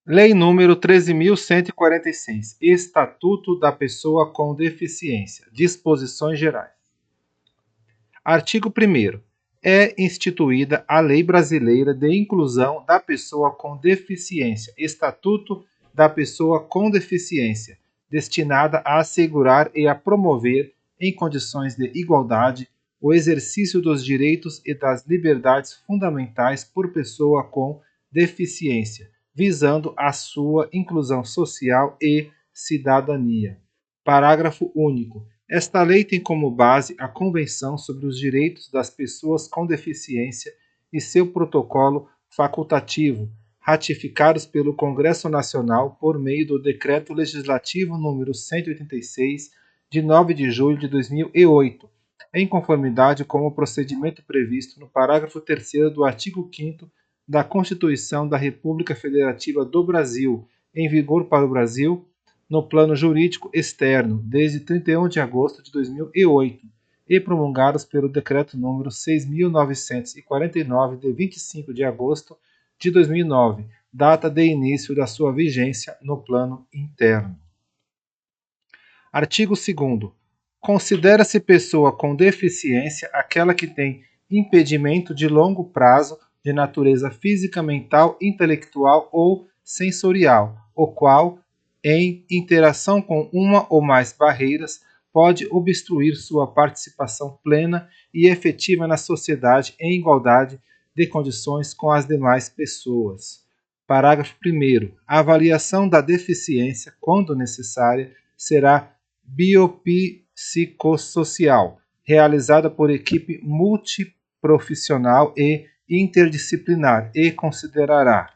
Lei número 13.146, Estatuto da Pessoa com Deficiência. Disposições Gerais. Artigo 1º. É instituída a Lei Brasileira de Inclusão da Pessoa com Deficiência, Estatuto da Pessoa com Deficiência, destinada a assegurar e a promover, em condições de igualdade, o exercício dos direitos e das liberdades fundamentais por pessoa com deficiência, visando a sua inclusão social e cidadania. Parágrafo único. Esta lei tem como base a Convenção sobre os Direitos das Pessoas com Deficiência e seu protocolo facultativo, ratificados pelo Congresso Nacional por meio do Decreto Legislativo número 186, de 9 de julho de 2008, em conformidade com o procedimento previsto no parágrafo 3º do artigo 5º da Constituição da República Federativa do Brasil, em vigor para o Brasil, no plano jurídico externo, desde 31 de agosto de 2008, e promulgados pelo Decreto número 6.949, de 25 de agosto de 2009, data de início da sua vigência no plano interno. Artigo 2º. Considera-se pessoa com deficiência aquela que tem impedimento de longo prazo de natureza física, mental, intelectual ou sensorial, o qual, em interação com uma ou mais barreiras, pode obstruir sua participação plena e efetiva na sociedade em igualdade de condições com as demais pessoas. Parágrafo 1º. A avaliação da deficiência, quando necessária, será biopsicossocial, realizada por equipe multiprofissional e interdisciplinar e considerará: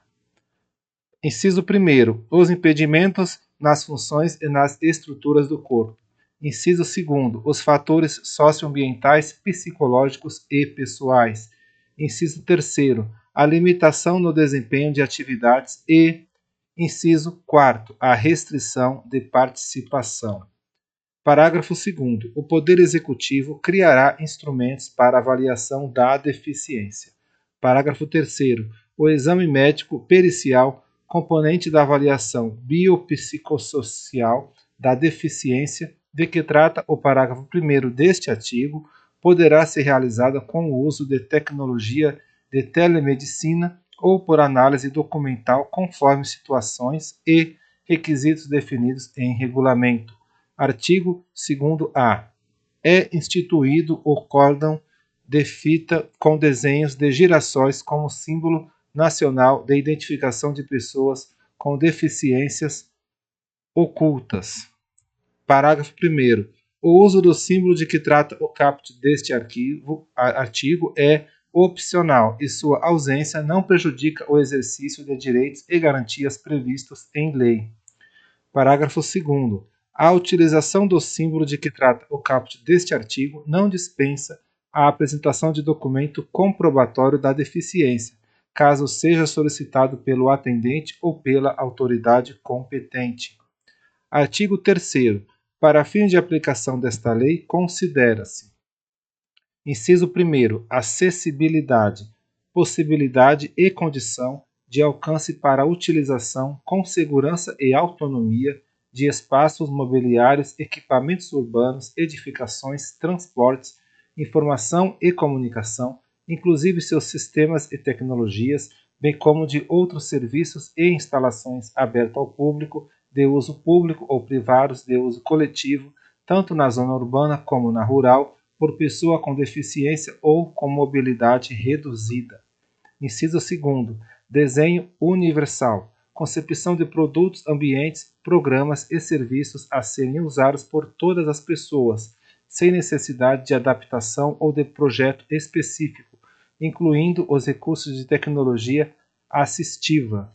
inciso 1º, os impedimentos nas funções e nas estruturas do corpo. Inciso 2º, os fatores socioambientais, psicológicos e pessoais. Inciso 3º, a limitação no desempenho de atividades e, inciso 4º, a restrição de participação. Parágrafo 2º. O Poder Executivo criará instrumentos para avaliação da deficiência. Parágrafo 3º. O exame médico pericial, componente da avaliação biopsicossocial da deficiência, de que trata o parágrafo 1º deste artigo, poderá ser realizada com o uso de tecnologia de telemedicina ou por análise documental conforme situações e requisitos definidos em regulamento. Artigo 2º-A. É instituído o cordão de fita com desenhos de girassóis como símbolo nacional de identificação de pessoas com deficiências ocultas. Parágrafo 1º. O uso do símbolo de que trata o caput deste artigo é opcional e sua ausência não prejudica o exercício de direitos e garantias previstos em lei. Parágrafo 2º. A utilização do símbolo de que trata o caput deste artigo não dispensa a apresentação de documento comprobatório da deficiência, caso seja solicitado pelo atendente ou pela autoridade competente. Artigo 3º. Para fins de aplicação desta lei, considera-se: inciso 1º, acessibilidade, possibilidade e condição de alcance para a utilização com segurança e autonomia de espaços mobiliários, equipamentos urbanos, edificações, transportes, informação e comunicação, inclusive seus sistemas e tecnologias, bem como de outros serviços e instalações abertos ao público, de uso público ou privados de uso coletivo, tanto na zona urbana como na rural, por pessoa com deficiência ou com mobilidade reduzida. Inciso 2º. Desenho universal. Concepção de produtos, ambientes, programas e serviços a serem usados por todas as pessoas, sem necessidade de adaptação ou de projeto específico, incluindo os recursos de tecnologia assistiva.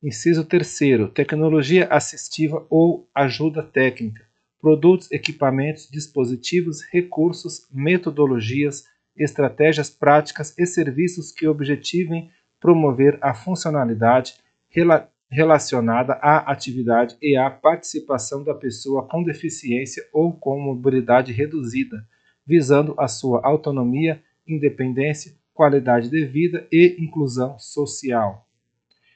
Inciso 3º. Tecnologia assistiva ou ajuda técnica. Produtos, equipamentos, dispositivos, recursos, metodologias, estratégias práticas e serviços que objetivem promover a funcionalidade relacionada à atividade e à participação da pessoa com deficiência ou com mobilidade reduzida, visando a sua autonomia, independência, qualidade de vida e inclusão social.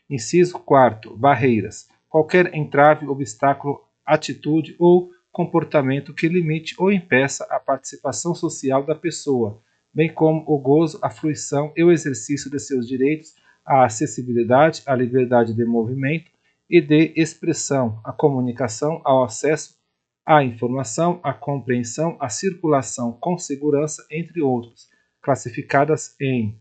Inciso 4. Barreiras. Qualquer entrave, obstáculo, atitude ou comportamento que limite ou impeça a participação social da pessoa, bem como o gozo, a fruição e o exercício de seus direitos à acessibilidade, à liberdade de movimento e de expressão, à comunicação, ao acesso à informação, à compreensão, à circulação com segurança, entre outros, classificadas em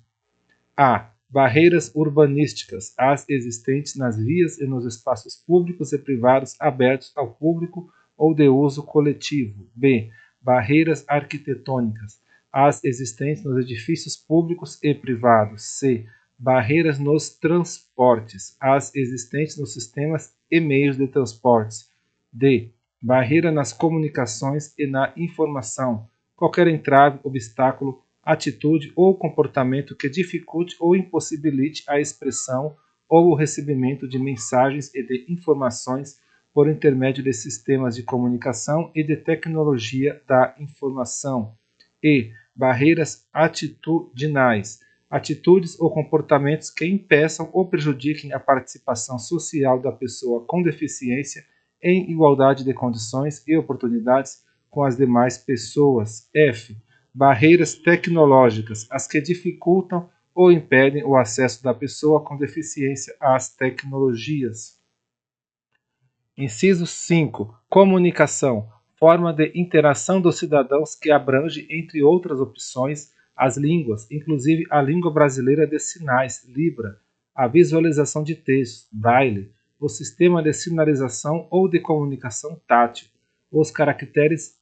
a. Barreiras urbanísticas, as existentes nas vias e nos espaços públicos e privados abertos ao público ou de uso coletivo. B. Barreiras arquitetônicas, as existentes nos edifícios públicos e privados. C. Barreiras nos transportes, as existentes nos sistemas e meios de transportes. D. Barreira nas comunicações e na informação, qualquer entrave, obstáculo, atitude ou comportamento que dificulte ou impossibilite a expressão ou o recebimento de mensagens e de informações por intermédio de sistemas de comunicação e de tecnologia da informação. E. Barreiras atitudinais, atitudes ou comportamentos que impeçam ou prejudiquem a participação social da pessoa com deficiência em igualdade de condições e oportunidades com as demais pessoas. F. Barreiras tecnológicas, as que dificultam ou impedem o acesso da pessoa com deficiência às tecnologias. Inciso 5. Comunicação, forma de interação dos cidadãos que abrange, entre outras opções, as línguas, inclusive a língua brasileira de sinais, Libra, a visualização de textos, Braille, o sistema de sinalização ou de comunicação tátil, os caracteres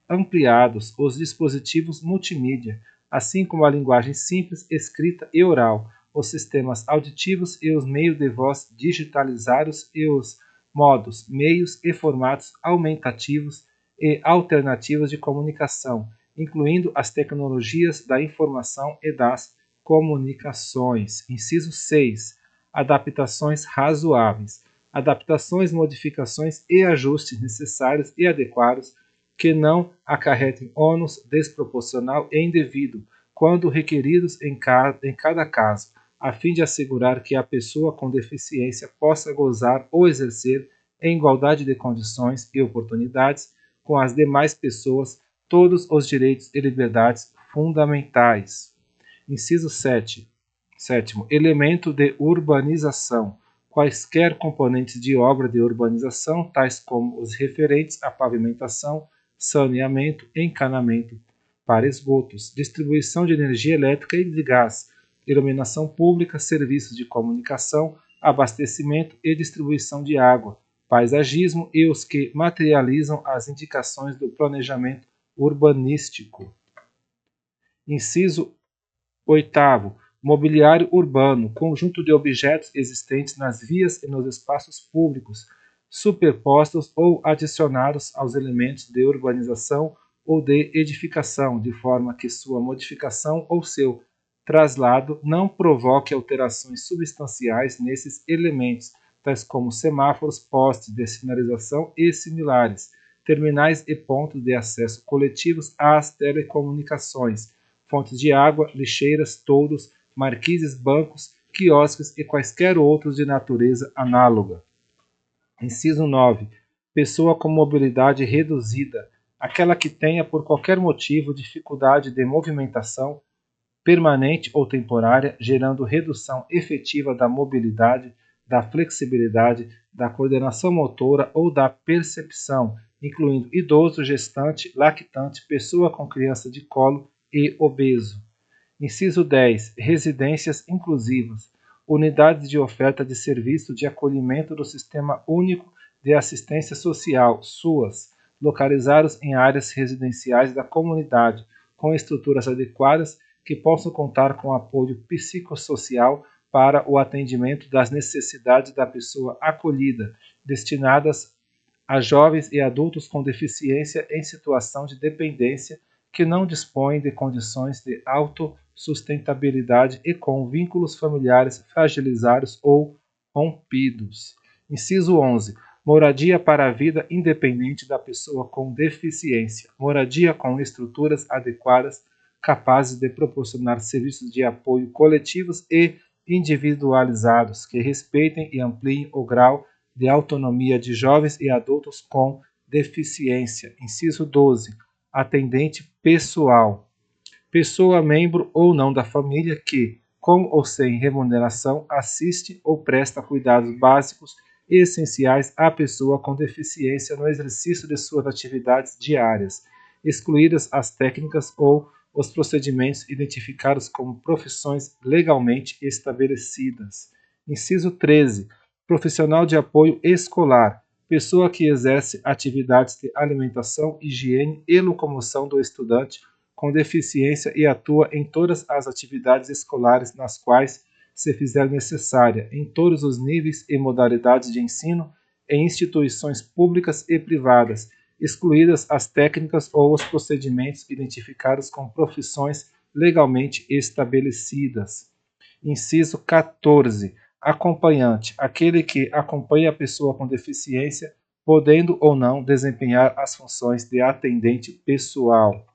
ampliados, os dispositivos multimídia, assim como a linguagem simples, escrita e oral, os sistemas auditivos e os meios de voz digitalizados e os modos, meios e formatos aumentativos e alternativos de comunicação, incluindo as tecnologias da informação e das comunicações. Inciso 6. Adaptações razoáveis. Adaptações, modificações e ajustes necessários e adequados que não acarretem ônus desproporcional e indevido, quando requeridos em cada caso, a fim de assegurar que a pessoa com deficiência possa gozar ou exercer, em igualdade de condições e oportunidades com as demais pessoas, todos os direitos e liberdades fundamentais. Inciso 7. Sétimo, elemento de urbanização. Quaisquer componentes de obra de urbanização, tais como os referentes à pavimentação, saneamento, encanamento para esgotos, distribuição de energia elétrica e de gás, iluminação pública, serviços de comunicação, abastecimento e distribuição de água, paisagismo e os que materializam as indicações do planejamento urbanístico. Inciso 8º. Mobiliário urbano, conjunto de objetos existentes nas vias e nos espaços públicos, superpostos ou adicionados aos elementos de urbanização ou de edificação, de forma que sua modificação ou seu traslado não provoque alterações substanciais nesses elementos, tais como semáforos, postes de sinalização e similares, terminais e pontos de acesso coletivos às telecomunicações, fontes de água, lixeiras, toldos, marquises, bancos, quiosques e quaisquer outros de natureza análoga. Inciso 9. Pessoa com mobilidade reduzida, aquela que tenha por qualquer motivo dificuldade de movimentação permanente ou temporária, gerando redução efetiva da mobilidade, da flexibilidade, da coordenação motora ou da percepção, incluindo idoso, gestante, lactante, pessoa com criança de colo e obeso. Inciso 10. Residências inclusivas. Unidades de oferta de serviço de acolhimento do Sistema Único de Assistência Social, SUAS, localizados em áreas residenciais da comunidade, com estruturas adequadas que possam contar com apoio psicossocial para o atendimento das necessidades da pessoa acolhida, destinadas a jovens e adultos com deficiência em situação de dependência que não dispõem de condições de autossustentabilidade e com vínculos familiares fragilizados ou rompidos. Inciso 11. Moradia para a vida independente da pessoa com deficiência. Moradia com estruturas adequadas, capazes de proporcionar serviços de apoio coletivos e individualizados que respeitem e ampliem o grau de autonomia de jovens e adultos com deficiência. Inciso 12. Atendente pessoal. Pessoa membro ou não da família que, com ou sem remuneração, assiste ou presta cuidados básicos e essenciais à pessoa com deficiência no exercício de suas atividades diárias, excluídas as técnicas ou os procedimentos identificados como profissões legalmente estabelecidas. Inciso 13. Profissional de apoio escolar. Pessoa que exerce atividades de alimentação, higiene e locomoção do estudante com deficiência e atua em todas as atividades escolares nas quais se fizer necessária, em todos os níveis e modalidades de ensino, em instituições públicas e privadas, excluídas as técnicas ou os procedimentos identificados com profissões legalmente estabelecidas. Inciso 14. Acompanhante, aquele que acompanha a pessoa com deficiência, podendo ou não desempenhar as funções de atendente pessoal.